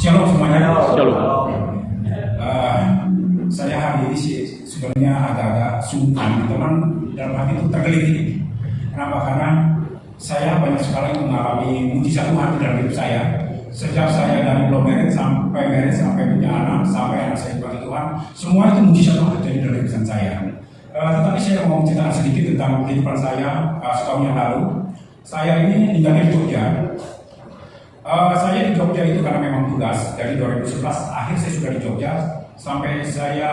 Shalom semuanya. Shalom. Saya hari ini sih sebenarnya agak-agak sungkan, teman dalam hati itu tergelitik. Kenapa? Karena saya banyak sekali mengalami mujizat Tuhan dalam hidup saya. Sejak saya dari belum married sampai punya anak, sampai anak saya bagi Tuhan, semua itu mujizat Tuhan terjadi dalam hidup saya. Tetapi saya mau cerita sedikit tentang kehidupan saya setahun yang lalu. Saya ini tinggal di Jogja. Saya di Jogja itu karena memang tugas. Dari 2011 akhir saya sudah di Jogja sampai saya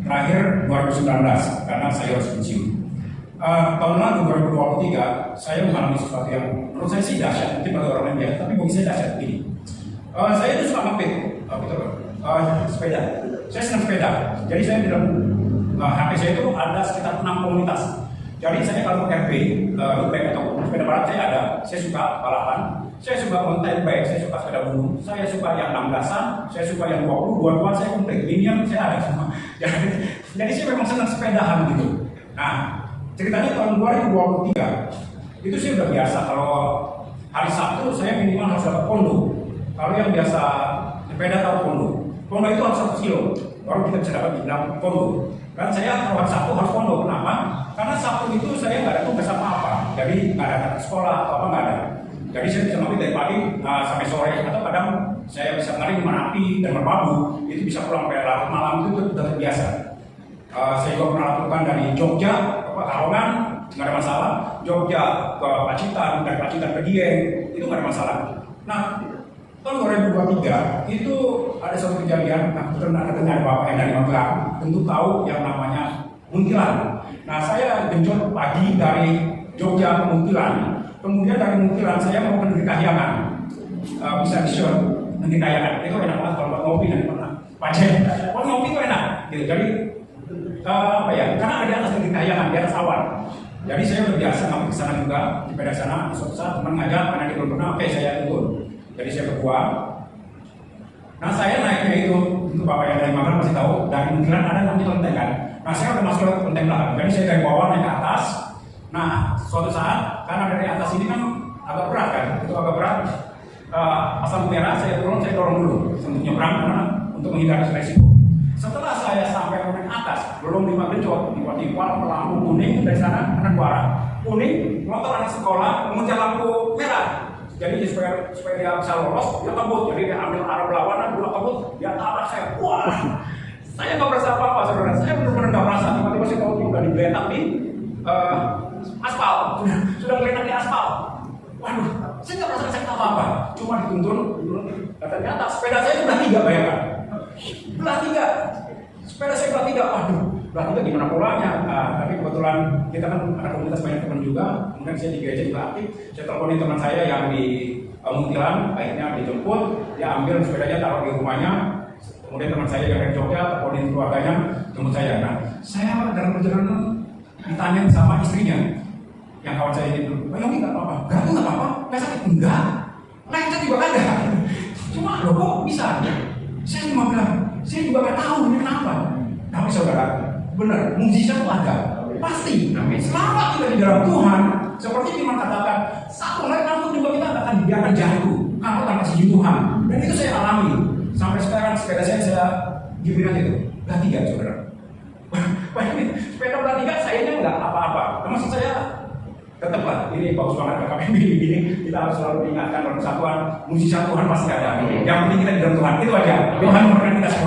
terakhir 2019 karena saya harus pensiun. Tahun lalu 2023 saya mengalami sesuatu yang menurut saya sih dahsyat, mungkin bagi orang lain biasa, tapi bagi saya dahsyat begini. Saya itu suka ngepit, sepeda. Saya senang sepeda. Jadi saya di dalam HP saya itu ada sekitar 6 komunitas. Jadi saya kalau RP, bike atau sepeda balap saya ada. Saya suka balapan, saya suka mountain bike, saya suka sepeda gunung, saya suka yang 16-an, saya suka yang 20, 22 saya komplit. Minion saya ada semua. Jadi saya memang senang sepedahan gitu. Nah, ceritanya tahun 2023 itu sih udah biasa. Kalau hari Sabtu saya minimal harus dapat pondo. Kalau yang biasa sepeda tahu pondo itu harus 1 kilo baru kita bisa dapat dibilang pondo. Kan saya kalau hari Sabtu harus pondo. Kenapa? Karena Sabtu itu saya nggak ada tugas apa-apa, jadi nggak ada sekolah atau apa nggak ada. Jadi saya bisa ngambil dari pagi sampai sore, atau kadang saya bisa ngalir Merapi dan Merbabu, itu bisa pulang sampai larut malam, itu sudah terbiasa. Saya juga pernah lakukan dari Jogja ke Pekalongan, nggak ada masalah. Jogja ke Pacitan, dari Pacitan ke Dieng, itu nggak ada masalah. Nah, tahun 2023 itu ada satu kejadian, kebetulan ada bapak yang dari Magelang, tentu tahu yang namanya Muntilan. Nah, saya genjot pagi dari Jogja ke Muntilan. Kemudian dari Muntilan saya mau ke Negeri Kahyangan. Bisa di-share Negeri Kahyangan. Itu enak banget kalau buat ngopi nanti pernah. Pacet. Buat ngopi itu enak. Gitu. Jadi karena ada di atas Negeri Kahyangan, di atas awan. Jadi saya udah biasa ngambil ke sana juga, di pada sana. Suatu saat teman ngajak, karena dia belum pernah, oke saya turun. Jadi saya berdua. Nah, saya naiknya itu bapak yang dari Magelang masih tahu, dari Muntilan ada namanya kelenteng kan. Nah, saya udah masuk ke kelenteng belakang. Jadi saya dari bawah naik ke atas. Nah, suatu saat karena dari atas ini kan agak berat kan, itu agak berat. Asam merah saya dorong dulu untuk nyebrang karena untuk menghindari resiko. Setelah saya sampai ke atas, belum 5 genjot, tiba-tiba lampu kuning dari sana karena dua arah. Kuning, motor anak sekolah mengejar lampu merah. Jadi supaya dia bisa lolos, dia kebut. Jadi dia ambil arah berlawanan, dia kebut, dia tabrak saya. Wah, saya nggak merasa apa-apa, saudara. Saya benar-benar nggak merasa. Tiba-tiba saya tahu dia udah digeletak di aspal, sudah geletak di aspal. Waduh, saya nggak merasa sakit apa-apa. Cuma dituntun, dan ternyata sepeda saya belah 3, bayangkan. Belah 3, sepeda saya belah 3. Waduh, belah 3 gimana polanya? Tapi kebetulan kita kan ada komunitas banyak teman juga. Kemudian saya di gereja juga aktif. Saya teleponin teman saya yang di Muntilan, akhirnya dijemput, dia ambil sepedanya taruh di rumahnya. Kemudian teman saya yang dari Jogja teleponin keluarganya jemput saya. Nah, saya dalam perjalanan ditanya sama istrinya yang kawan saya itu, Yogi nggak apa-apa, gak apa-apa, nggak sakit, enggak, lecet juga ada. Cuma loh kok bisa? Saya cuma bilang, saya juga nggak tahu ini kenapa. Tapi saudara, benar, mujizat itu ada, pasti. Selama kita di dalam Tuhan, seperti firman katakan, satu hari nanti juga kita akan dibiarkan jatuh kalau tanpa izin Tuhan. Dan itu saya alami. Sampai sekarang sepeda saya gimana itu, belah 3 saudara. Sepeda belah 3 sayanya nggak apa-apa. Maksud saya tetaplah ini bagus banget kami begini. Kita harus selalu diingatkan dalam persatuan, mujizat Tuhan pasti ada. Yang penting kita di dalam Tuhan, itu aja. Tuhan memberkati kita semua.